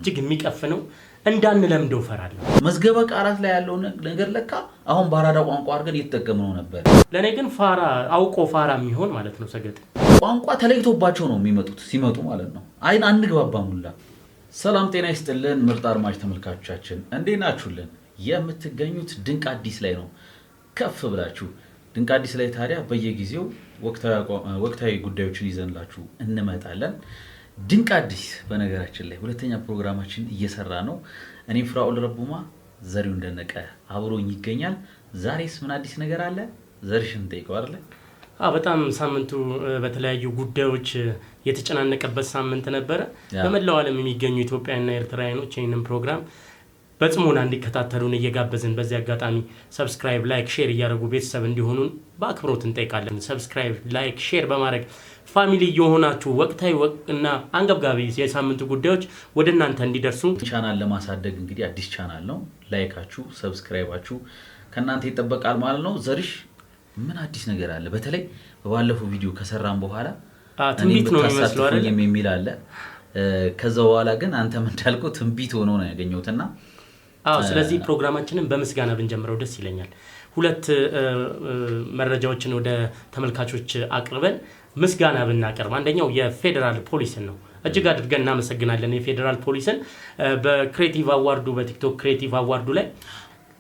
እጅግ የሚቀፍ ነው እንዳንለምደው ፈራለሁ። መዝገበ ቃላት ላይ ያለው ነገር ለካ አሁን ባራዳ ቋንቋ አድርገን እየተጠቀምነው ነበር። ለኔ ግን ፋራ አውቆ ፋራ የሚሆን ማለት ነው። ሰገጥ ቋንቋ ተለይቶባቸው ነው የሚመጡት ሲመጡ ማለት ነው። አይን አንግባባሙላ። ሰላም ጤና ይስጥልን ምርጥ አድማጭ ተመልካቾቻችን እንዴት ናችሁልን? የምትገኙት ድንቅ አዲስ ላይ ነው። ከፍ ብላችሁ ድንቅ አዲስ ላይ ታዲያ በየጊዜው ወቅታዊ ጉዳዮችን ይዘንላችሁ እንመጣለን። ድንቅ አዲስ በነገራችን ላይ ሁለተኛ ፕሮግራማችን እየሰራ ነው። እኔ ፍራኦል ረቡማ ዘሪው እንደነቀ አብሮኝ ይገኛል። ዛሬስ ምን አዲስ ነገር አለ? ዘርሽን ጠይቀው አይደል? በጣም ሳምንቱ በተለያዩ ጉዳዮች የተጨናነቀበት ሳምንት ነበረ። በመላው ዓለም የሚገኙ ኢትዮጵያውያንና ኤርትራውያኖች ይህንን ፕሮግራም በጽሞና እንዲከታተሉን እየጋበዝን በዚህ አጋጣሚ ሰብስክራይብ፣ ላይክ፣ ሼር እያደረጉ ቤተሰብ እንዲሆኑን በአክብሮት እንጠይቃለን። ሰብስክራይብ፣ ላይክ፣ ሼር በማድረግ ፋሚሊ የሆናችሁ ወቅታዊ እና አንገብጋቢ የሳምንቱ ጉዳዮች ወደ እናንተ እንዲደርሱ ቻናል ለማሳደግ እንግዲህ አዲስ ቻናል ነው። ላይካችሁ፣ ሰብስክራይባችሁ ከእናንተ ይጠበቃል ማለት ነው። ዘርሽ ምን አዲስ ነገር አለ? በተለይ በባለፈው ቪዲዮ ከሰራን በኋላ ትንቢት ነው የሚመስለው አይደል የሚል አለ። ከዛ በኋላ ግን አንተም እንዳልከው ትንቢት ሆኖ ነው ያገኘሁትና ስለዚህ ፕሮግራማችንን በምስጋና ብንጀምረው ደስ ይለኛል። ሁለት መረጃዎችን ወደ ተመልካቾች አቅርበን ምስጋና ብናቀርብ፣ አንደኛው የፌደራል ፖሊስን ነው። እጅግ አድርገን እናመሰግናለን የፌደራል ፖሊስን። በክሬቲቭ አዋርዱ በቲክቶክ ክሬቲቭ አዋርዱ ላይ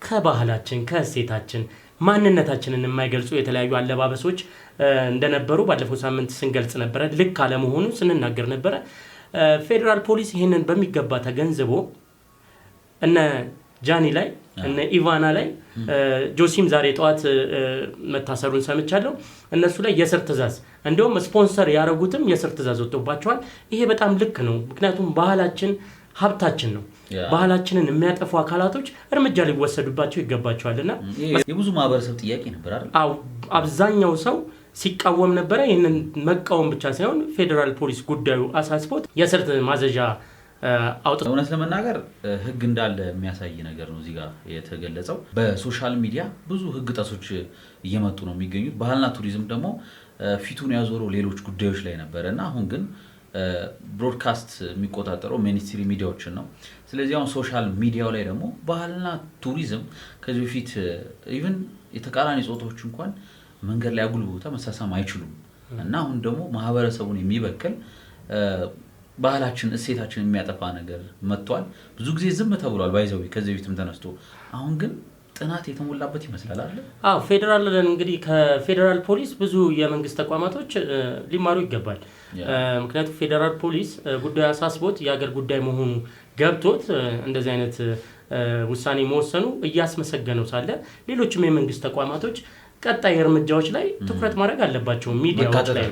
ከባህላችን ከእሴታችን ማንነታችንን የማይገልጹ የተለያዩ አለባበሶች እንደነበሩ ባለፈው ሳምንት ስንገልጽ ነበረ። ልክ አለመሆኑ ስንናገር ነበረ። ፌደራል ፖሊስ ይህንን በሚገባ ተገንዝቦ እነ ጃኒ ላይ እነ ኢቫና ላይ ጆሲም ዛሬ ጠዋት መታሰሩን ሰምቻለሁ። እነሱ ላይ የስር ትእዛዝ እንደውም ስፖንሰር ያደረጉትም የስር ትእዛዝ ወጥቶባቸዋል። ይሄ በጣም ልክ ነው። ምክንያቱም ባህላችን ሀብታችን ነው። ባህላችንን የሚያጠፉ አካላቶች እርምጃ ሊወሰዱባቸው ይገባቸዋልና የብዙ ማህበረሰብ ጥያቄ ነበር አይደል? አብዛኛው ሰው ሲቃወም ነበረ። ይህንን መቃወም ብቻ ሳይሆን ፌደራል ፖሊስ ጉዳዩ አሳስቦት የስር ማዘዣ አውጥቶ እውነት ለመናገር ህግ እንዳለ የሚያሳይ ነገር ነው እዚህ ጋር የተገለጸው። በሶሻል ሚዲያ ብዙ ህግ ጠሶች እየመጡ ነው የሚገኙት። ባህልና ቱሪዝም ደግሞ ፊቱን ያዞረው ሌሎች ጉዳዮች ላይ ነበረና አሁን ግን ብሮድካስት የሚቆጣጠረው ሚኒስትሪ ሚዲያዎችን ነው። ስለዚህ አሁን ሶሻል ሚዲያው ላይ ደግሞ ባህልና ቱሪዝም ከዚህ በፊት ኢቭን የተቃራኒ ጾታዎች እንኳን መንገድ ላይ አጉል ቦታ መሳሳም አይችሉም እና አሁን ደግሞ ማህበረሰቡን የሚበክል ባህላችን እሴታችን የሚያጠፋ ነገር መጥቷል። ብዙ ጊዜ ዝም ተብሏል ባይዘው ከዚህ በፊትም ተነስቶ አሁን ግን ጥናት የተሞላበት ይመስላል አይደል? ፌደራል እንግዲህ ከፌደራል ፖሊስ ብዙ የመንግስት ተቋማቶች ሊማሩ ይገባል። ምክንያቱም ፌደራል ፖሊስ ጉዳዩ አሳስቦት የሀገር ጉዳይ መሆኑ ገብቶት እንደዚህ አይነት ውሳኔ መወሰኑ እያስመሰገነው ሳለ ሌሎችም የመንግስት ተቋማቶች ቀጣይ እርምጃዎች ላይ ትኩረት ማድረግ አለባቸው። ሚዲያዎች ላይ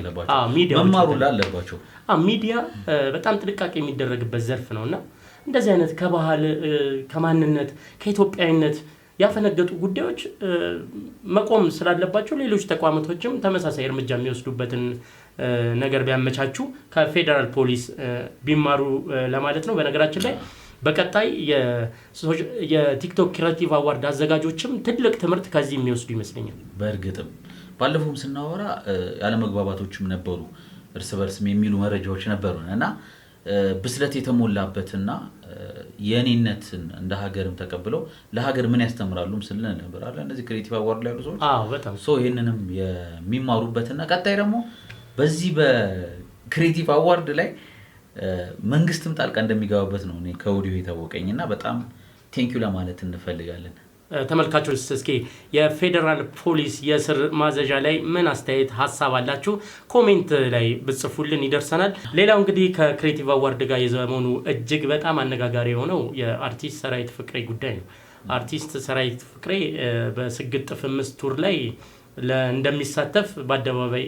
መማሩ አለባቸው። ሚዲያ በጣም ጥንቃቄ የሚደረግበት ዘርፍ ነውና እንደዚህ አይነት ከባህል ከማንነት ከኢትዮጵያዊነት ያፈነገጡ ጉዳዮች መቆም ስላለባቸው ሌሎች ተቋማቶችም ተመሳሳይ እርምጃ የሚወስዱበትን ነገር ቢያመቻቹ ከፌደራል ፖሊስ ቢማሩ ለማለት ነው። በነገራችን ላይ በቀጣይ የቲክቶክ ክሬቲቭ አዋርድ አዘጋጆችም ትልቅ ትምህርት ከዚህ የሚወስዱ ይመስለኛል። በእርግጥም ባለፈውም ስናወራ ያለመግባባቶችም ነበሩ፣ እርስ በርስም የሚሉ መረጃዎች ነበሩ እና ብስለት የተሞላበትና የኔነትን እንደ ሀገርም ተቀብለው ለሀገር ምን ያስተምራሉም ስለን ነበር አይደል? እነዚህ ክሬቲቭ አዋርድ ላይ ያሉ ሰዎች በጣም ይሄንንም የሚማሩበትና ቀጣይ ደግሞ በዚህ በክሬቲቭ አዋርድ ላይ መንግስትም ጣልቃ እንደሚገባበት ነው እኔ ከወዲሁ የታወቀኝና በጣም ቴንኪው ለማለት እንፈልጋለን። ተመልካቾች እስኪ የፌደራል ፖሊስ የስር ማዘዣ ላይ ምን አስተያየት ሀሳብ አላችሁ? ኮሜንት ላይ ብጽፉልን ይደርሰናል። ሌላው እንግዲህ ከክሬቲቭ አዋርድ ጋር የዘመኑ እጅግ በጣም አነጋጋሪ የሆነው የአርቲስት ሰራዊት ፍቅሬ ጉዳይ ነው። አርቲስት ሰራዊት ፍቅሬ በስግጥ ፍምስ ቱር ላይ እንደሚሳተፍ በአደባባይ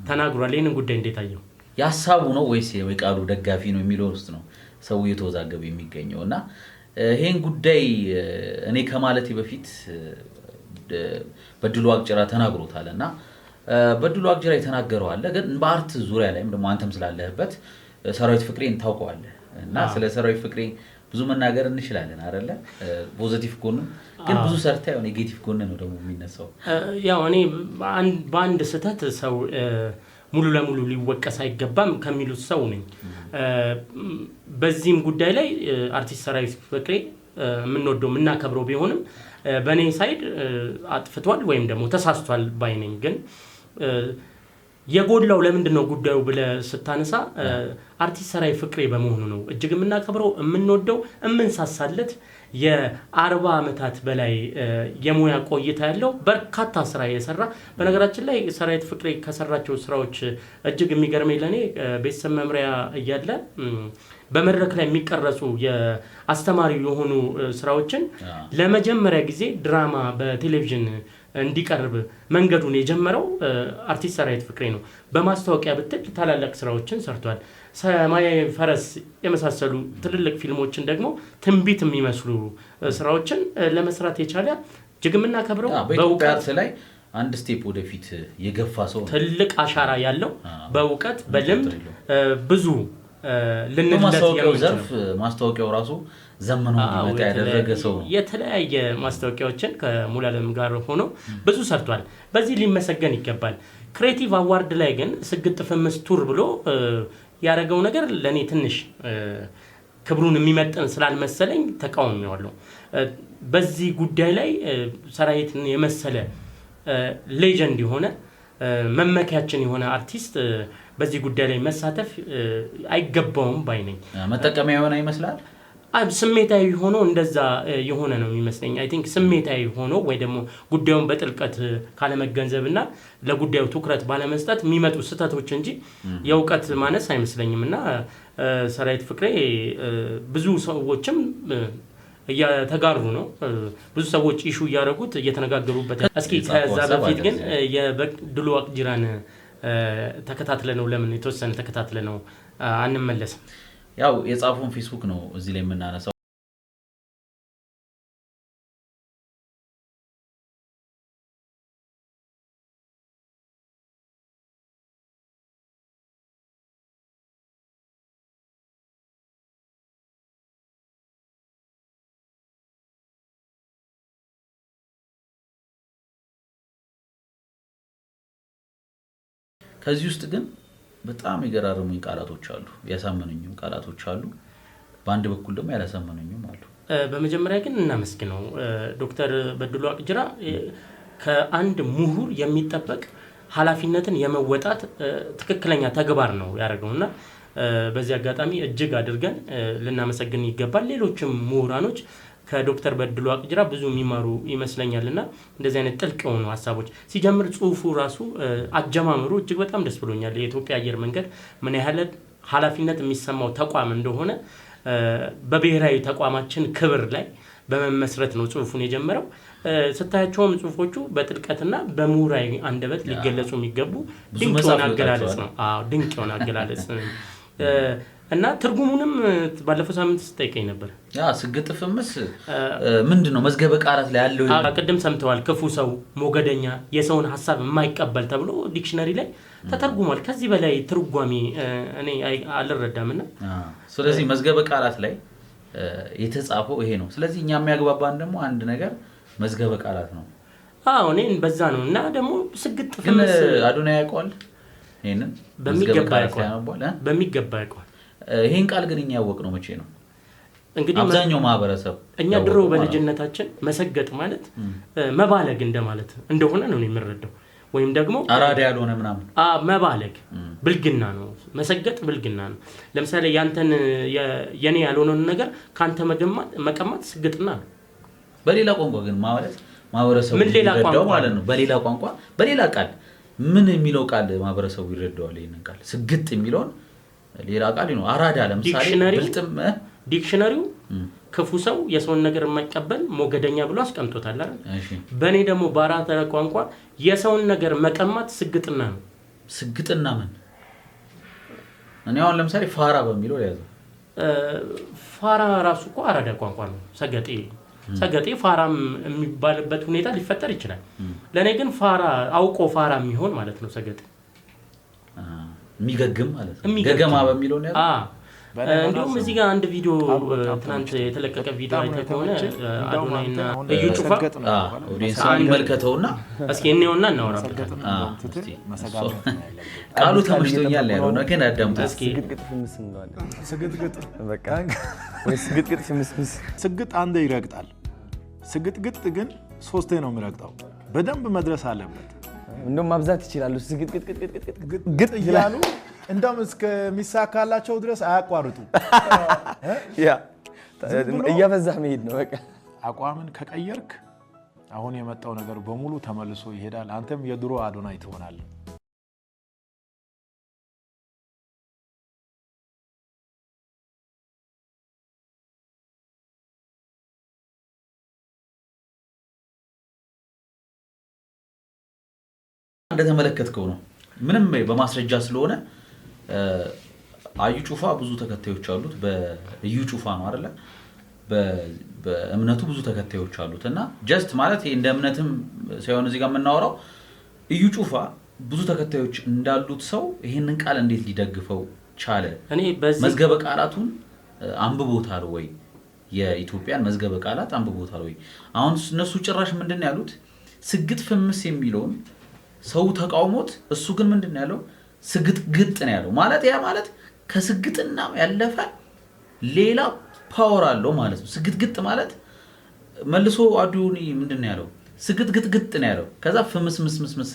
ተናግሯል። ይህንን ጉዳይ እንዴት አየው? ያሳቡ ነው ወይስ የቃሉ ደጋፊ ነው የሚለው ውስጥ ነው ሰው እየተወዛገበ የሚገኘው እና ይሄን ጉዳይ እኔ ከማለቴ በፊት በድሉ አቅጭራ ተናግሮታልና በድሉ አቅጭራ የተናገረው አለ። ግን በአርት ዙሪያ ላይም ደግሞ አንተም ስላለህበት ሰራዊት ፍቅሬን ታውቀዋለህ እና ስለ ሰራዊት ፍቅሬ ብዙ መናገር እንችላለን አይደለ? ፖዚቲቭ ጎን ግን ብዙ ሰርታ ያው ኔጌቲቭ ጎን ነው ደግሞ የሚነሳው። ያው እኔ በአንድ ስህተት ሰው ሙሉ ለሙሉ ሊወቀስ አይገባም ከሚሉት ሰው ነኝ። በዚህም ጉዳይ ላይ አርቲስት ሰራዊት ፍቅሬ የምንወደው የምናከብረው ቢሆንም በኔ ሳይድ አጥፍቷል ወይም ደግሞ ተሳስቷል ባይ ነኝ። ግን የጎላው ለምንድነው ጉዳዩ ብለ ስታነሳ አርቲስት ሰራዊት ፍቅሬ በመሆኑ ነው። እጅግ የምናከብረው የምንወደው የምንሳሳለት የ40 ዓመታት በላይ የሙያ ቆይታ ያለው በርካታ ስራ የሰራ በነገራችን ላይ ሰራዊት ፍቅሬ ከሰራቸው ስራዎች እጅግ የሚገርመኝ ለኔ ቤተሰብ መምሪያ እያለ በመድረክ ላይ የሚቀረጹ የአስተማሪ የሆኑ ስራዎችን ለመጀመሪያ ጊዜ ድራማ በቴሌቪዥን እንዲቀርብ መንገዱን የጀመረው አርቲስት ሰራዊት ፍቅሬ ነው። በማስታወቂያ ብትል ታላላቅ ስራዎችን ሰርቷል። ሰማያዊ ፈረስ የመሳሰሉ ትልልቅ ፊልሞችን ደግሞ ትንቢት የሚመስሉ ስራዎችን ለመስራት የቻለ እጅግ የምናከብረው በእውቀት ላይ አንድ ስቴፕ ወደፊት የገፋ ሰው ትልቅ አሻራ ያለው በእውቀት በልምድ ብዙ ልንለት ዘርፍ ማስታወቂያው ራሱ ዘመኑ እንዲመጣ ያደረገ ሰው የተለያየ ማስታወቂያዎችን ከሙሉዓለም ጋር ሆኖ ብዙ ሰርቷል። በዚህ ሊመሰገን ይገባል። ክሬቲቭ አዋርድ ላይ ግን ስግጥ ፍምስ ቱር ብሎ ያደረገው ነገር ለኔ ትንሽ ክብሩን የሚመጥን ስላልመሰለኝ ተቃውሜዋለሁ። በዚህ ጉዳይ ላይ ሰራዊትን የመሰለ ሌጀንድ የሆነ መመኪያችን የሆነ አርቲስት በዚህ ጉዳይ ላይ መሳተፍ አይገባውም ባይ ነኝ። መጠቀሚያ የሆነ ይመስላል። ስሜታዊ ሆኖ እንደዛ የሆነ ነው የሚመስለኝ። አይ ቲንክ ስሜታዊ ሆኖ ወይ ደግሞ ጉዳዩን በጥልቀት ካለመገንዘብና ለጉዳዩ ትኩረት ባለመስጠት የሚመጡ ስህተቶች እንጂ የእውቀት ማነስ አይመስለኝም። እና ሰራዊት ፍቅሬ ብዙ ሰዎችም እየተጋሩ ነው። ብዙ ሰዎች ኢሹ እያደረጉት እየተነጋገሩበት። እስኪ ከዛ በፊት ግን የበድሉ ዋቅጅራን ተከታትለ ነው ለምን የተወሰነ ተከታትለ ነው አንመለስም? ያው የጻፉን ፌስቡክ ነው እዚህ ላይ የምናነሳው። ከዚህ ውስጥ ግን በጣም የገራረሙኝ ቃላቶች አሉ፣ ያሳመኑኝም ቃላቶች አሉ፣ በአንድ በኩል ደግሞ ያላሳመኑኝም አሉ። በመጀመሪያ ግን እናመስግነው ዶክተር በድሉ ዋቅጅራ ከአንድ ምሁር የሚጠበቅ ኃላፊነትን የመወጣት ትክክለኛ ተግባር ነው ያደረገውና በዚህ አጋጣሚ እጅግ አድርገን ልናመሰግን ይገባል። ሌሎችም ምሁራኖች ከዶክተር በድሉ ዋቅጅራ ብዙ የሚማሩ ይመስለኛልና እንደዚህ አይነት ጥልቅ የሆኑ ሀሳቦች ሲጀምር ጽሁፉ ራሱ አጀማመሩ እጅግ በጣም ደስ ብሎኛል። የኢትዮጵያ አየር መንገድ ምን ያህል ኃላፊነት የሚሰማው ተቋም እንደሆነ በብሔራዊ ተቋማችን ክብር ላይ በመመስረት ነው ጽሁፉን የጀመረው። ስታያቸውም ጽሁፎቹ በጥልቀትና በምሁራዊ አንደበት ሊገለጹ የሚገቡ ድንቅ የሆነ አገላለጽ ነው። ድንቅ የሆነ አገላለጽ እና ትርጉሙንም ባለፈው ሳምንት ስጠይቀኝ ነበር። ስግጥ ፍምስ ምንድነው? መዝገበ ቃላት ላይ ያለው ቅድም ሰምተዋል። ክፉ ሰው፣ ሞገደኛ፣ የሰውን ሀሳብ የማይቀበል ተብሎ ዲክሽነሪ ላይ ተተርጉሟል። ከዚህ በላይ ትርጓሜ እኔ አልረዳምና ስለዚህ መዝገበ ቃላት ላይ የተጻፈው ይሄ ነው። ስለዚህ እኛ የሚያግባባን ደግሞ አንድ ነገር መዝገበ ቃላት ነው። እኔን በዛ ነው። እና ደግሞ ስግጥ ፍምስ አዶናይ ያውቀዋል። ይሄንን በሚገባ ያውቀዋል። ይሄን ቃል ግን እኛ ያወቅነው መቼ ነው? እንግዲህ አብዛኛው ማህበረሰብ እኛ ድሮ በልጅነታችን መሰገጥ ማለት መባለግ እንደማለት እንደሆነ ነው የምንረዳው። ወይም ደግሞ አራዳ ያልሆነ ምናምን መባለግ ብልግና ነው። መሰገጥ ብልግና ነው። ለምሳሌ ያንተን የኔ ያልሆነውን ነገር ካንተ መቀማት ስግጥና ነው። በሌላ ቋንቋ ግን ማለት ማህበረሰቡ ይረዳው ማለት ነው። በሌላ ቋንቋ በሌላ ቃል ምን የሚለው ቃል ማህበረሰቡ ይረዳዋል? ይሄንን ቃል ስግጥ የሚለውን ሌላ ቃል ነው። አራዳ ለምሳሌ ብልጥም ዲክሽነሪው ክፉ ሰው፣ የሰውን ነገር የማይቀበል፣ ሞገደኛ ብሎ አስቀምጦታል አይደል? በእኔ ደግሞ በአራዳ ቋንቋ የሰውን ነገር መቀማት ስግጥና ነው። ስግጥና ምን? እኔ አሁን ለምሳሌ ፋራ በሚለው ያዘው። ፋራ ራሱ እኮ አራዳ ቋንቋ ነው። ሰገጤ ፋራም የሚባልበት ሁኔታ ሊፈጠር ይችላል። ለኔ ግን ፋራ አውቆ ፋራ የሚሆን ማለት ነው። ሰገጤ የሚገግም ማለት ነው። ገገማ በሚለው ነው። እንዲሁም እዚህ ጋር አንድ ቪዲዮ ትናንት የተለቀቀ ቪዲዮ አይተህ ከሆነ አዶናይና እዩ ጩፋ ኦዲየንስ ይመልከተውና እስኪ እንየውና እናወራበታለን። ቃሉ ተመችቶኛል ያለው ነገር አዳምጡ እስኪ። ስግጥግጥ በቃ ወይ ስግጥግጥ ፍምስምስ ስግጥ አንዴ ይረግጣል። ስግጥግጥ ግን ሶስቴ ነው የሚረግጠው። በደንብ መድረስ አለበት። እንደውም ማብዛት ይችላሉ። ስግጥግጥ ይላሉ። እንደውም እስከሚሳካላቸው ድረስ አያቋርጡ። ያ እያበዛህ መሄድ ነው በቃ። አቋምን ከቀየርክ አሁን የመጣው ነገር በሙሉ ተመልሶ ይሄዳል። አንተም የድሮ አዶናይ ትሆናለህ። እንደተመለከትከው ነው። ምንም በማስረጃ ስለሆነ አዩ ጩፋ ብዙ ተከታዮች አሉት። በእዩ ጩፋ ነው አይደለ? በእምነቱ ብዙ ተከታዮች አሉት እና ጀስት ማለት ይሄ እንደ እምነትም ሳይሆን እዚህ ጋር የምናወራው እዩ ጩፋ ብዙ ተከታዮች እንዳሉት ሰው ይሄንን ቃል እንዴት ሊደግፈው ቻለ? መዝገበ ቃላቱን አንብቦታል ወይ? የኢትዮጵያን መዝገበ ቃላት አንብቦታል ወይ? አሁን እነሱ ጭራሽ ምንድነው ያሉት? ስግጥ ፍምስ የሚለውን ሰው ተቃውሞት እሱ ግን ምንድነው ያለው? ስግጥግጥ ነው ያለው። ማለት ያ ማለት ከስግጥና ያለፈ ሌላ ፓወር አለው ማለት ነው። ስግጥግጥ ማለት መልሶ አዱኒ ምንድነው ያለው? ስግጥግጥግጥ ነው ያለው። ከዛ ፍምስምስምስ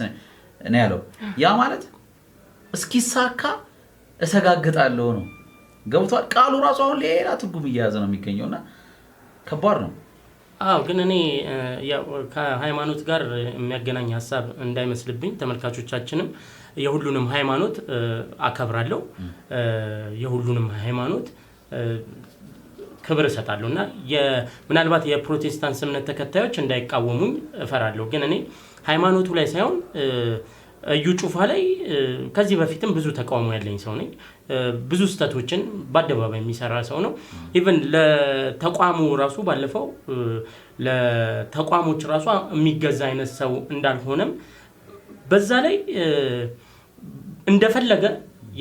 ነው ያለው። ያ ማለት እስኪሳካ እሰጋግጣለሁ ነው። ገብቷል? ቃሉ ራሱ አሁን ሌላ ትርጉም እየያዘ ነው የሚገኘውና ከባድ ነው። ግን እኔ ከሃይማኖት ጋር የሚያገናኝ ሀሳብ እንዳይመስልብኝ ተመልካቾቻችንም የሁሉንም ሃይማኖት አከብራለሁ፣ የሁሉንም ሃይማኖት ክብር እሰጣለሁ እና ምናልባት የፕሮቴስታንት እምነት ተከታዮች እንዳይቃወሙኝ እፈራለሁ። ግን እኔ ሃይማኖቱ ላይ ሳይሆን እዩ ጩፋ ላይ ከዚህ በፊትም ብዙ ተቃውሞ ያለኝ ሰው ነኝ። ብዙ ስህተቶችን በአደባባይ የሚሰራ ሰው ነው። ኢቭን ለተቋሙ ራሱ ባለፈው ለተቋሞች ራሱ የሚገዛ አይነት ሰው እንዳልሆነም በዛ ላይ እንደፈለገ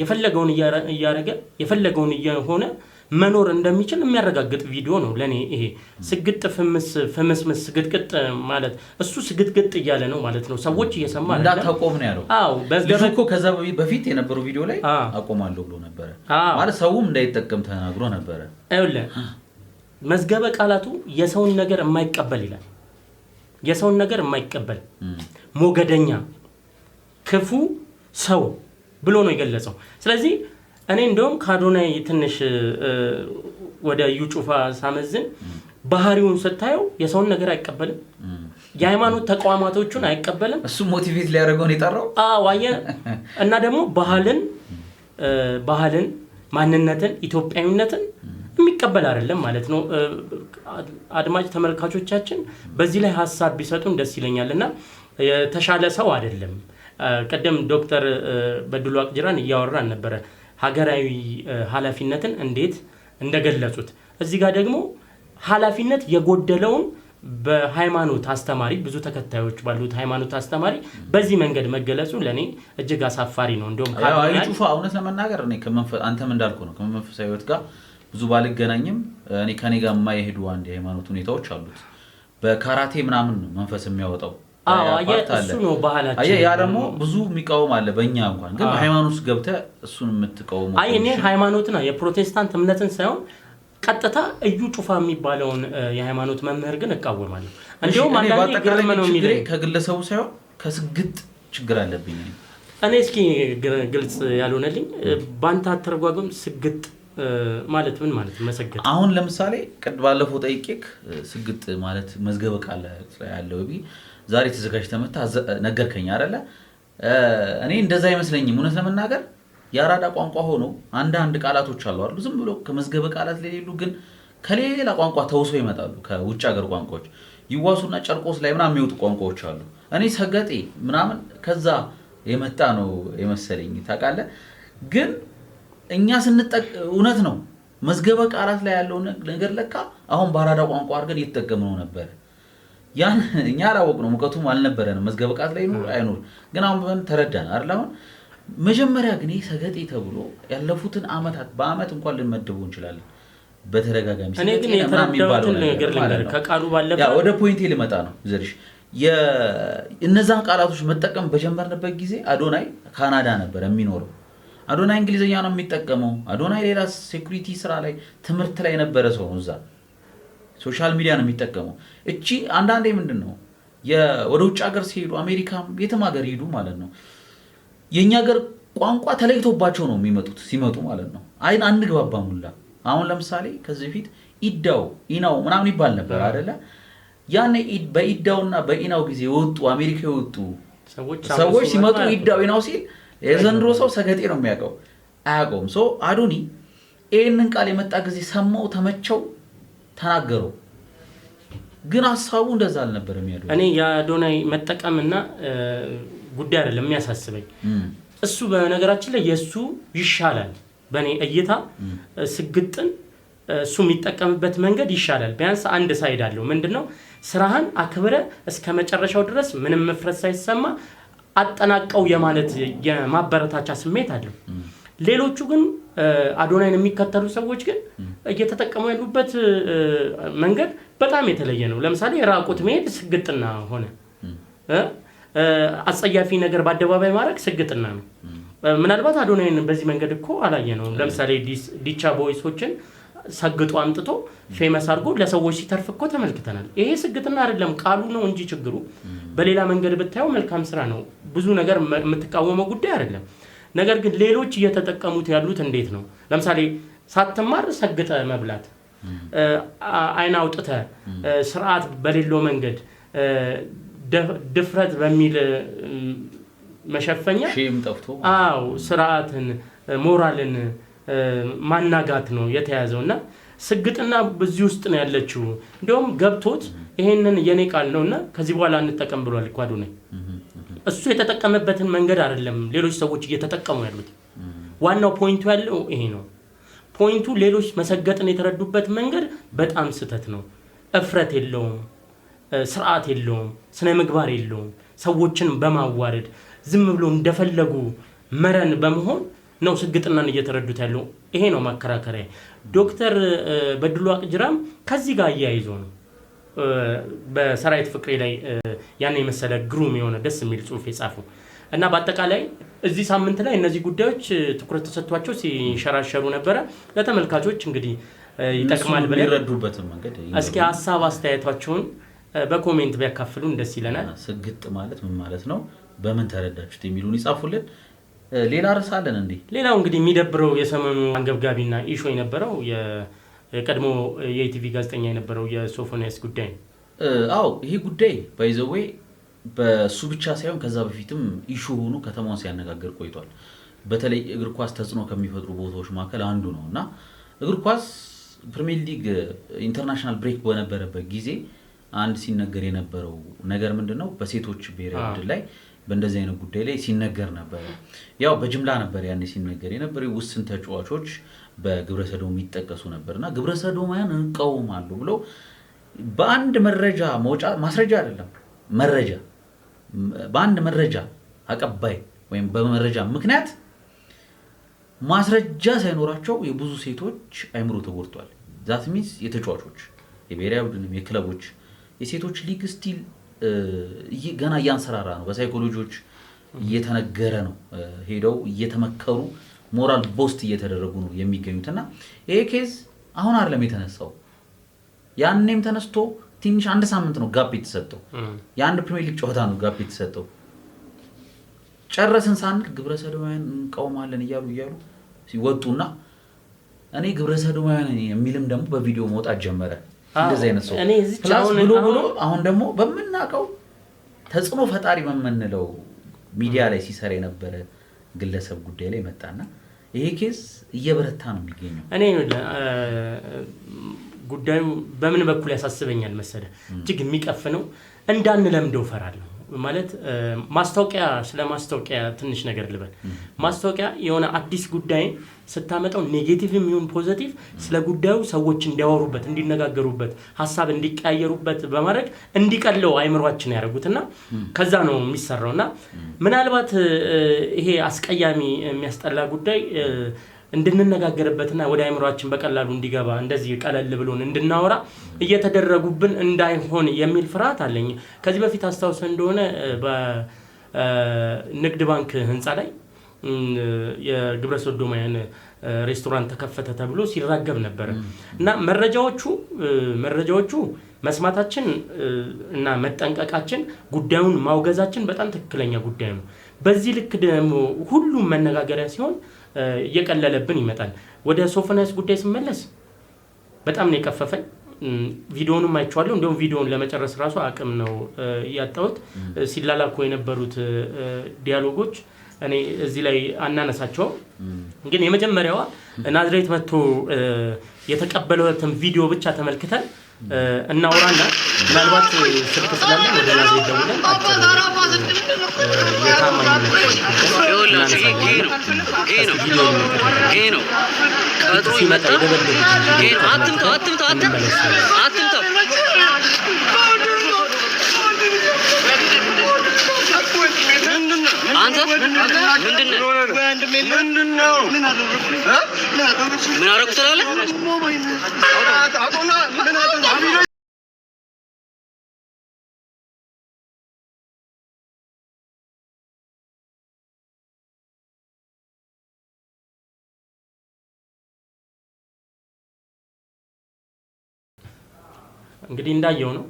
የፈለገውን እያረገ የፈለገውን እየሆነ መኖር እንደሚችል የሚያረጋግጥ ቪዲዮ ነው ለኔ ይሄ። ስግጥ ፍምስምስ ስግጥግጥ ማለት እሱ ስግጥግጥ እያለ ነው ማለት ነው። ሰዎች እየሰማ አይደለም እንዳታቆም ነው ያለው። ልጁ እኮ ከዛ በፊት የነበረው ቪዲዮ ላይ አቆማለሁ ብሎ ነበር ማለት ሰውም እንዳይጠቀም ተናግሮ ነበር። አይደለ? መዝገበ ቃላቱ የሰውን ነገር የማይቀበል ይላል። የሰውን ነገር የማይቀበል ሞገደኛ፣ ክፉ ሰው ብሎ ነው የገለጸው። ስለዚህ እኔ እንደውም ከአዶናይ ትንሽ ወደ እዩ ጩፋ ሳመዝን ባህሪውን ስታየው የሰውን ነገር አይቀበልም፣ የሃይማኖት ተቋማቶቹን አይቀበልም። እሱ ሞቲቬት ሊያደርገው ነው የጠራው። አየህ። እና ደግሞ ባህልን፣ ማንነትን፣ ኢትዮጵያዊነትን የሚቀበል አይደለም ማለት ነው። አድማጭ ተመልካቾቻችን በዚህ ላይ ሀሳብ ቢሰጡን ደስ ይለኛልና የተሻለ ሰው አይደለም። ቀደም ዶክተር በድሉ አቅጅራን እያወራን ነበረ ሀገራዊ ኃላፊነትን እንዴት እንደገለጹት። እዚህ ጋር ደግሞ ኃላፊነት የጎደለውን በሃይማኖት አስተማሪ ብዙ ተከታዮች ባሉት ሃይማኖት አስተማሪ በዚህ መንገድ መገለጹ ለኔ እጅግ አሳፋሪ ነው። እንደውም አዩ ጩፋ እውነት ለመናገር እኔ አንተም እንዳልኩ ነው ከመንፈሳዊ ህይወት ጋር ብዙ ባልገናኝም እኔ ከኔ ጋር የማይሄዱ አንድ የሃይማኖት ሁኔታዎች አሉት። በካራቴ ምናምን መንፈስ የሚያወጣው እሱ ነው ባህላችን። ያ ደግሞ ብዙ የሚቃወም አለ በእኛ እንኳን ግን ሃይማኖት ገብተህ እሱን የምትቃወሙ እኔ ሃይማኖት ነው የፕሮቴስታንት እምነትን ሳይሆን ቀጥታ እዩ ጩፋ የሚባለውን የሃይማኖት መምህር ግን እቃወማለሁ። እንደውም አንዳንዴ ግርም ነው የሚለኝ ከግለሰቡ ሳይሆን ከስግጥ ችግር አለብኝ እኔ። እስኪ ግልጽ ያልሆነልኝ ባንተ አተረጓጎም ስግጥ ማለት ምን ማለት መሰገጥ? አሁን ለምሳሌ ባለፈው ጠይቄክ ስግጥ ማለት መዝገበ ቃላት ላይ ያለው ዛሬ ተዘጋጅተህ መጣ ነገርከኝ አይደለ? እኔ እንደዛ አይመስለኝም እውነት ለመናገር የአራዳ ቋንቋ ሆኖ አንዳንድ ቃላቶች አሉ አይደል? ዝም ብሎ ከመዝገበ ቃላት ላይ ሌሉ ግን ከሌላ ቋንቋ ተውሰው ይመጣሉ። ከውጭ ሀገር ቋንቋዎች ይዋሱና ጨርቆስ ላይ ምናምን የሚወጡ ቋንቋዎች አሉ። እኔ ሰገጤ ምናምን ከዛ የመጣ ነው የመሰለኝ ታውቃለህ። ግን እኛ እውነት ነው መዝገበ ቃላት ላይ ያለው ነገር ለካ አሁን በአራዳ ቋንቋ አድርገን እየተጠቀምነው ነበር። ያን እኛ አላወቅነው ሙቀቱም አልነበረንም። መዝገበ ቃላት ላይ አይኖር ግን አሁን ተረዳን አይደል? አሁን መጀመሪያ ግን ሰገጤ ተብሎ ያለፉትን አመታት በአመት እንኳን ልንመድበው እንችላለን በተደጋጋሚ እኔ ግን የተረዳሁትን ነገር ልንገር ከቃሉ ባለፈ ያ ወደ ፖይንቴ ልመጣ ነው ዘርሽ እነዛን ቃላቶች መጠቀም በጀመርንበት ጊዜ አዶናይ ካናዳ ነበር የሚኖረው አዶናይ እንግሊዘኛ ነው የሚጠቀመው አዶናይ ሌላ ሴኩሪቲ ስራ ላይ ትምህርት ላይ ነበረ ሰው ነው እዛ ሶሻል ሚዲያ ነው የሚጠቀመው እቺ አንዳንዴ ምንድነው ወደ ውጭ ሀገር ሲሄዱ አሜሪካም የትም ሀገር ይሄዱ ማለት ነው የኛ ሀገር ቋንቋ ተለይቶባቸው ነው የሚመጡት ሲመጡ ማለት ነው አይን አንግባባም ሁላ አሁን ለምሳሌ ከዚህ በፊት ኢዳው ኢናው ምናምን ይባል ነበር አይደለ ያኔ በኢዳውና በኢናው ጊዜ ወጡ አሜሪካ ወጡ ሰዎች ሲመጡ ኢዳው ኢናው ሲል የዘንድሮ ሰው ሰገጤ ነው የሚያውቀው አያውቀውም ሶ አዶኒ ይሄንን ቃል የመጣ ጊዜ ሰማው ተመቸው ተናገረው ግን ሐሳቡ እንደዛ አልነበረም ያለው እኔ የአዶናይ መጠቀምና ጉዳይ አይደለም የሚያሳስበኝ እሱ በነገራችን ላይ የሱ ይሻላል በኔ እይታ ስግጥን እሱ የሚጠቀምበት መንገድ ይሻላል ቢያንስ አንድ ሳይድ አለው ምንድነው ስራህን አክብረ እስከ መጨረሻው ድረስ ምንም መፍረስ ሳይሰማ አጠናቀው የማለት የማበረታቻ ስሜት አለው ሌሎቹ ግን አዶናይን የሚከተሉ ሰዎች ግን እየተጠቀሙ ያሉበት መንገድ በጣም የተለየ ነው ለምሳሌ ራቁት መሄድ ስግጥና ሆነ አጸያፊ ነገር በአደባባይ ማድረግ ስግጥና ነው ምናልባት አዶናይን በዚህ መንገድ እኮ አላየ ነው ለምሳሌ ዲቻ ቦይሶችን ሰግጦ አምጥቶ ፌመስ አድርጎ ለሰዎች ሲተርፍ እኮ ተመልክተናል ይሄ ስግጥና አይደለም ቃሉ ነው እንጂ ችግሩ በሌላ መንገድ ብታየው መልካም ስራ ነው ብዙ ነገር የምትቃወመው ጉዳይ አይደለም ነገር ግን ሌሎች እየተጠቀሙት ያሉት እንዴት ነው ለምሳሌ ሳትማር ሰግጠ መብላት አይና አውጥተ ስርዓት በሌለው መንገድ ድፍረት በሚል መሸፈኛ ሼም ጠፍቶ አው ስርዓትን ሞራልን ማናጋት ነው የተያዘውና ስግጥና በዚህ ውስጥ ነው ያለችው እንደውም ገብቶት ይሄንን የኔ ቃል ነውና ከዚህ በኋላ እንጠቀም ብሏል አዶናይ እሱ የተጠቀመበትን መንገድ አይደለም ሌሎች ሰዎች እየተጠቀሙ ያሉት ዋናው ፖይንቱ ያለው ይሄ ነው ፖይንቱ ሌሎች መሰገጥን የተረዱበት መንገድ በጣም ስተት ነው እፍረት የለውም ስርዓት የለውም ስነ ምግባር የለውም ሰዎችን በማዋረድ ዝም ብሎ እንደፈለጉ መረን በመሆን ነው ስግጥናን እየተረዱት ያለው ይሄ ነው ማከራከሪያ ዶክተር በድሉ አቅጅራም ከዚህ ጋር ያይዞ ነው በሰራዊት ፍቅሬ ላይ ያኔ መሰለ ግሩም የሆነ ደስ የሚል ጽሁፍ የጻፈው እና በአጠቃላይ እዚህ ሳምንት ላይ እነዚህ ጉዳዮች ትኩረት ተሰጥቷቸው ሲሸራሸሩ ነበር ለተመልካቾች እንግዲህ ይጠቅማል ብለን ይረዱበት መንገድ እስኪ ሐሳብ አስተያየታችሁን በኮሜንት ቢያካፍሉን ደስ ይለናል ስግጥ ማለት ምን ማለት ነው በምን ተረዳችሁት የሚሉን ይጻፉልን ሌላ ርዕሳለን እንዴ ሌላው እንግዲህ የሚደብረው የሰሞኑ አንገብጋቢና ኢሹ የነበረው የቀድሞ የኢቲቪ ጋዜጠኛ የነበረው የሶፎንያስ ጉዳይ አው ይሄ ጉዳይ ባይ ዘ ዌይ በሱ ብቻ ሳይሆን ከዛ በፊትም ኢሹ ሆኖ ከተማውን ሲያነጋግር ቆይቷል በተለይ እግር ኳስ ተጽዕኖ ከሚፈጥሩ ቦታዎች መካከል አንዱ ነውና እግር ኳስ ፕሪሚየር ሊግ ኢንተርናሽናል ብሬክ በነበረበት ጊዜ አንድ ሲነገር የነበረው ነገር ምንድነው በሴቶች ብሔራዊ ቡድን ላይ በእንደዚህ አይነት ጉዳይ ላይ ሲነገር ነበር ያው በጅምላ ነበር ያኔ ሲነገር የነበረው ውስን ተጫዋቾች በግብረሰዶም ይጠቀሱ ነበርና ግብረሰዶማያን እንቀውማሉ ብሎ በአንድ መረጃ መውጫ ማስረጃ አይደለም መረጃ በአንድ መረጃ አቀባይ ወይም በመረጃ ምክንያት ማስረጃ ሳይኖራቸው የብዙ ሴቶች አይምሮ ተጎድቷል ዛት ሚንስ የተጫዋቾች የብሔራዊ ቡድንም የክለቦች የሴቶች ሊግ ስቲል ገና እያንሰራራ ነው በሳይኮሎጂዎች እየተነገረ ነው ሄደው እየተመከሩ ሞራል ቦስት እየተደረጉ ነው የሚገኙትና ይሄ ኬዝ አሁን አይደለም የተነሳው ያንንም ተነስቶ ትንሽ አንድ ሳምንት ነው ጋፕ የተሰጠው የአንድ ፕሪሚየር ሊግ ጨዋታ ነው ጋፕ የተሰጠው ጨረስን ሳንል ግብረሰዶማውያን እንቀውማለን እያሉ ሲወጡና እኔ ግብረሰዶማውያን የሚልም ደግሞ በቪዲዮ መውጣት ጀመረ እንደዚህ አይነት ሰው ፕላስ ብሎ አሁን ደግሞ በመናቀው ተጽዕኖ ፈጣሪ በመንለው ሚዲያ ላይ ሲሰራ የነበረ ግለሰብ ጉዳይ ላይ መጣና ይሄ ኬስ እየበረታ ነው የሚገኘው እኔ ጉዳዩ በምን በኩል ያሳስበኛል መሰለ እጅግ የሚቀፍ ነው እንዳንለምደው ፈራለሁ ማለት ማስታወቂያ ስለ ማስታወቂያ ትንሽ ነገር ልበል ማስታወቂያ የሆነ አዲስ ጉዳይ ስታመጣው ኔጌቲቭም ይሁን ፖዚቲቭ ስለ ጉዳዩ ሰዎች እንዲያወሩበት እንዲነጋገሩበት ሐሳብ እንዲቀያየሩበት በማድረግ እንዲቀለው አይምሯችን ያደርጉትና ከዛ ነው የሚሰራውና ምናልባት ይሄ አስቀያሚ የሚያስጠላ ጉዳይ እንድንነጋገርበትና ወደ አይምሯችን በቀላሉ እንዲገባ እንደዚህ ቀለል ብሎን እንድናወራ እየተደረጉብን እንዳይሆን የሚል ፍርሃት አለኝ ከዚህ በፊት አስተዋውሰ እንደሆነ በንግድ ባንክ ህንጻ ላይ የግብረ ሰዶማውያን ሬስቶራንት ተከፈተ ተብሎ ሲራገብ ነበር እና መረጃዎቹ መስማታችን እና መጠንቀቃችን ጉዳዩን ማውገዛችን በጣም ትክክለኛ ጉዳይ ነው በዚህ ልክ ደግሞ ሁሉም መነጋገሪያ ሲሆን እየቀለለብን ይመጣል ወደ ሶፎንያስ ጉዳይ ሲመለስ በጣም ነው የከፈፈኝ ቪዲዮውንም አይቻለሁ እንደውም ቪዲዮውን ለመጨረስ ራሱ አቅም ነው ያጣሁት ሲላላኩ የነበሩት ዲያሎጎች እኔ እዚህ ላይ አናነሳቸው ግን የመጀመሪያዋ ናዝሬት መጥቶ የተቀበለውትን ቪዲዮ ብቻ ተመልክተን እናውራና ምናልባት ስልክ ስላለ ወደ ናዝሬት ደውለን አንተ ምንድነው ምን አረኩ ትላለህ እንግዲህ እንዳየው ነው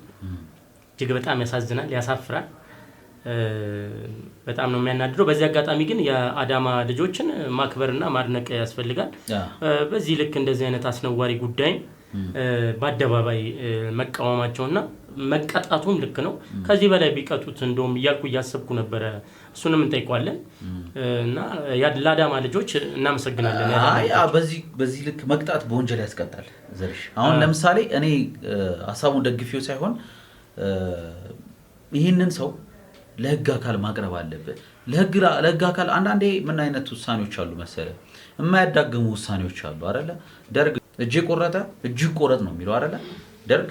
እጅግ በጣም ያሳዝናል ያሳፍራል በጣም ነው የሚያናድረው በዚህ አጋጣሚ ግን የአዳማ ልጆችን ማክበርና ማድነቅ ያስፈልጋል በዚህ ልክ እንደዚህ አይነት አስነዋሪ ጉዳይ በአደባባይ መቃወማቸውና መቀጣቱም ልክ ነው ከዚህ በላይ ቢቀጡት እንደውም እያልኩ እያሰብኩ ነበር እሱንም እንጠይቀዋለን እና ለአዳማ ልጆች እናመሰግናለን በዚህ ልክ መቅጣት በወንጀል ያስቀጣል ዘርሽ አሁን ለምሳሌ እኔ ሐሳቡን ደግፌው ሳይሆን ይህንን ሰው ለህግ አካል ማቅረብ አለበት ለህግ አካል አንዳንዴ ምን አይነት ውሳኔዎች አሉ መሰለ የማያዳግሙ ውሳኔዎች አሉ አይደለ ደርግ እጅ ቆረጥ ነው የሚለው አይደለ ደርግ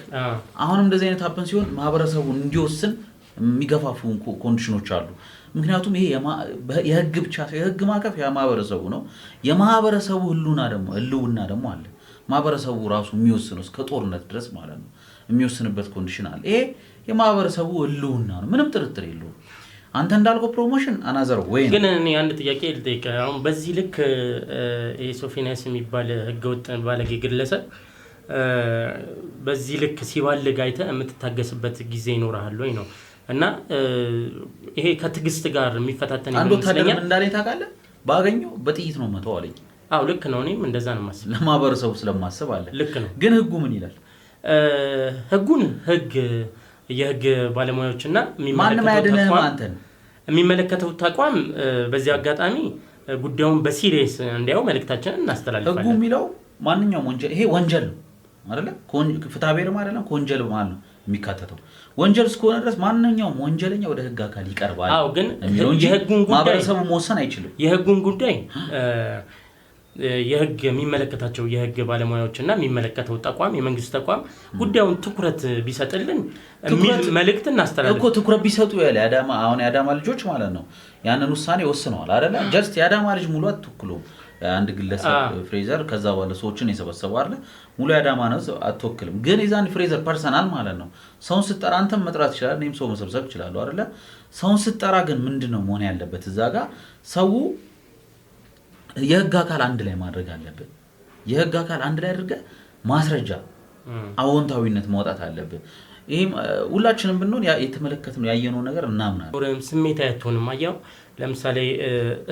አሁንም እንደዚህ አይነት ሀፕን ሲሆን ማህበረሰቡን እንዲወስን የሚገፋፉ ኮንዲሽኖች አሉ ምክንያቱም ይሄ የህግ ብቻ የህግ ማቀፍ የማህበረሰቡ ነው የማህበረሰቡ ህልውና ደግሞ አለ ማህበረሰቡ ራሱ የሚወስነው እስከ ጦርነት ድረስ ማለት ነው የሚወስንበት ኮንዲሽን አለ ይሄ የማህበረሰቡ ህልውና ነው ምንም ጥርጥር የለውም አንተ እንዳልከው ፕሮሞሽን አናዘር ወይ ግን እኔ አንድ ጥያቄ ልጠይቅ አሁን በዚህ ልክ ሶፎንያስ የሚባል ህገወጥ ባለጌ ግለሰብ በዚህ ልክ ሲባልግ አይተህ የምትታገስበት ጊዜ ይኖርሃል ወይ ነው እና ይሄ ከትግስት ጋር የሚፈታተን ይመስለኛል አንዱ እንዳለኝ ታውቃለህ ባገኘው በጥይት ነው መተው አለኝ አው ልክ ነው እኔም እንደዛ ነው ማስብ ለማህበረሰቡ ስለማስብ አለ ልክ ነው ግን ህጉ ምን ይላል የህግ ባለሙያዎችና የሚመለከተው ተቋም በዚህ አጋጣሚ ጉዳዩን በሲሪየስ እንዲያው መልእክታችንን እናስተላልፋለን ህጉ የሚለው ማንኛውም ወንጀል ይሄ ወንጀል ነው አይደለ ፍትሐብሔር ማለት ነው ወንጀል ማለት ነው የሚካተተው ወንጀል እስከሆነ ድረስ ማንኛውም ወንጀለኛ ወደ ህግ አካል ይቀርባል አው ግን የህጉን ጉዳይ ማህበረሰቡ መወሰን አይችልም የህጉን ጉዳይ የህግ የሚመለከታቸው የህግ ባለሙያዎችና የሚመለከተው ተቋም የመንግስት ተቋም ጉዳዩን ትኩረት ቢሰጥልን መልእክት እናስተላልፋለን እኮ ትኩረት ቢሰጡ ያለ የአዳማ ልጆች ማለት ነው ያንን ውሳኔ ወስነዋል አይደለ ጀስት የአዳማ ልጅ ሙሉ አትወክሉ አንድ ግለሰብ ፍሬዘር ከዛ በኋላ ሰዎችን የሰበሰበው አይደለ ሙሉ የአዳማ ነው አትወክልም ግን የዛን ፍሬዘር ፐርሰናል ማለት ነው ሰውን ስትጠራ አንተም መጥራት ይችላል እኔም ሰው መሰብሰብ ይችላል አይደለ ሰውን ስትጠራ ግን ምንድነው መሆን ያለበት እዛ ጋር ሰው የህግ አካል አንድ ላይ ማድረግ አለበት የህግ አካል አንድ ላይ አድርገ ማስረጃ አዎንታዊነት ማውጣት አለበት ይሄም ሁላችንም ብንሆን የተመለከተነው ያየነው ነገር እናምናለን ስሜት አይተውንም አያው ለምሳሌ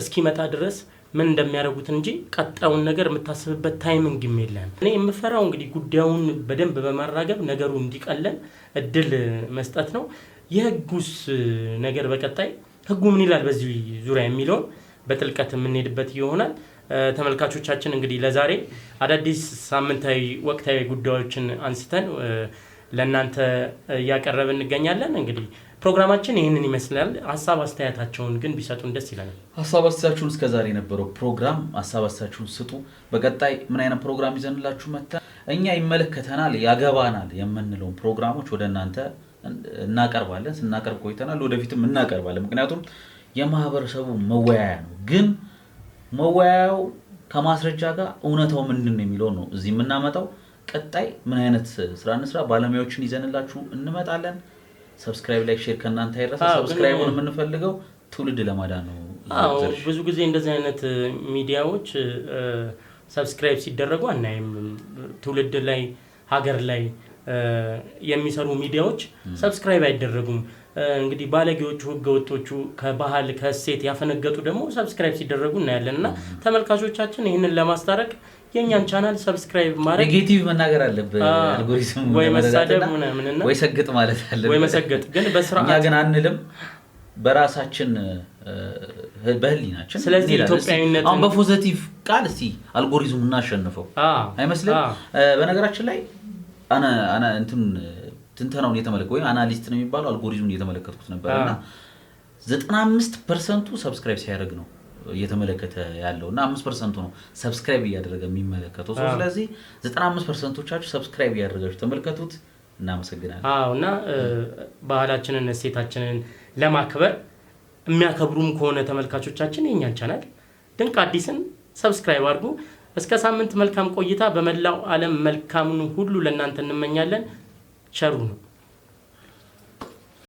እስኪመጣ ድረስ ምን እንደሚያደርጉት እንጂ ቀጣውን ነገር የምታስብበት ታይሚንግ የለም እኔ የምፈራው እንግዲህ ጉዳዩን በደንብ በማራገብ ነገሩ እንዲቀለን እድል መስጠት ነው የህጉስ ነገር በቀጣይ ህጉ ምን ይላል በዚህ ዙሪያ የሚለው በጥልቀት የምንሄድበት ይሆናል ተመልካቾቻችን እንግዲህ ለዛሬ አዳዲስ ሳምንታዊ ወቅታዊ ጉዳዮችን አንስተን ለእናንተ እያቀረብን እንገኛለን። እንግዲህ ፕሮግራማችን ይህንን ይመስላል። ሀሳብ አስተያየታቸውን ግን ቢሰጡን ደስ ይለናል። ሀሳብ አስተያየታችሁን እስከዛሬ የነበረው ፕሮግራም ሀሳብ አስተያየታችሁን ስጡ። በቀጣይ ምን አይነት ፕሮግራም ይዘንላችሁ መጥተን እኛ ይመለከተናል ያገባናል የምንለውን ፕሮግራሞች ወደ እናንተ እናቀርባለን። ስናቀርብ ቆይተናል፣ ወደፊትም እናቀርባለን። ምክንያቱም የማህበረሰቡ መወያያ ነው። ግን መወያያው ከማስረጃ ጋር እውነታው ምንድን ነው የሚለው ነው እዚህ የምናመጣው። ቀጣይ ምን አይነት ስራ እንስራ ባለሙያዎችን ይዘንላችሁ እንመጣለን። ሰብስክራይብ፣ ላይክ፣ ሼር ከእናንተ አይረሳ። ሰብስክራይቡን የምንፈልገው ትውልድ ለማዳን ነው። ብዙ ጊዜ እንደዚህ አይነት ሚዲያዎች ሰብስክራይብ ሲደረጉ አናይም። ትውልድ ላይ ሀገር ላይ የሚሰሩ ሚዲያዎች ሰብስክራይብ አይደረጉም። እንግዲህ ባለጌዎቹ ህገወጦቹ ከባህል ከእሴት ያፈነገጡ ደግሞ ሰብስክራይብ ሲደረጉ እናያለን። እና ተመልካቾቻችን ይህንን ለማስታረቅ የኛን ቻናል ሰብስክራይብ ማድረግ ኔጌቲቭ መናገር አለብህ። አልጎሪዝም ወይ መሳደብ ምናምንና ወይ ሰግጥ ማለት አለብህ ወይ መሰገጥ ግን በስርዓት እኛ ግን አንልም። በራሳችን በህሊናችን። ስለዚህ ኢትዮጵያዊነት አሁን በፖዚቲቭ ቃል እስቲ አልጎሪዝም እናሸንፈው አይመስልም? በነገራችን ላይ አና ትንተናውን የተመለከተው ወይ አናሊስት ነው የሚባለው አልጎሪዝሙን እየተመለከቱት ነበርና 95% ሰብስክራይብ ሲያደርግ ነው እየተመለከተ ያለውና 5% ነው ሰብስክራይብ እያደረገ የሚመለከተው። ስለዚህ 95%ዎቻችሁ ሰብስክራይብ እያደረጋችሁ ተመልከቱት። እናመሰግናለን። እና ባህላችንን እሴታችንን ለማክበር የሚያከብሩም ከሆነ ተመልካቾቻችን የኛን ቻናል ድንቅ አዲስን ሰብስክራይብ አድርጉ። እስከ ሳምንት መልካም ቆይታ። በመላው ዓለም መልካሙን ሁሉ ለእናንተ እንመኛለን። ቸሩ ነው።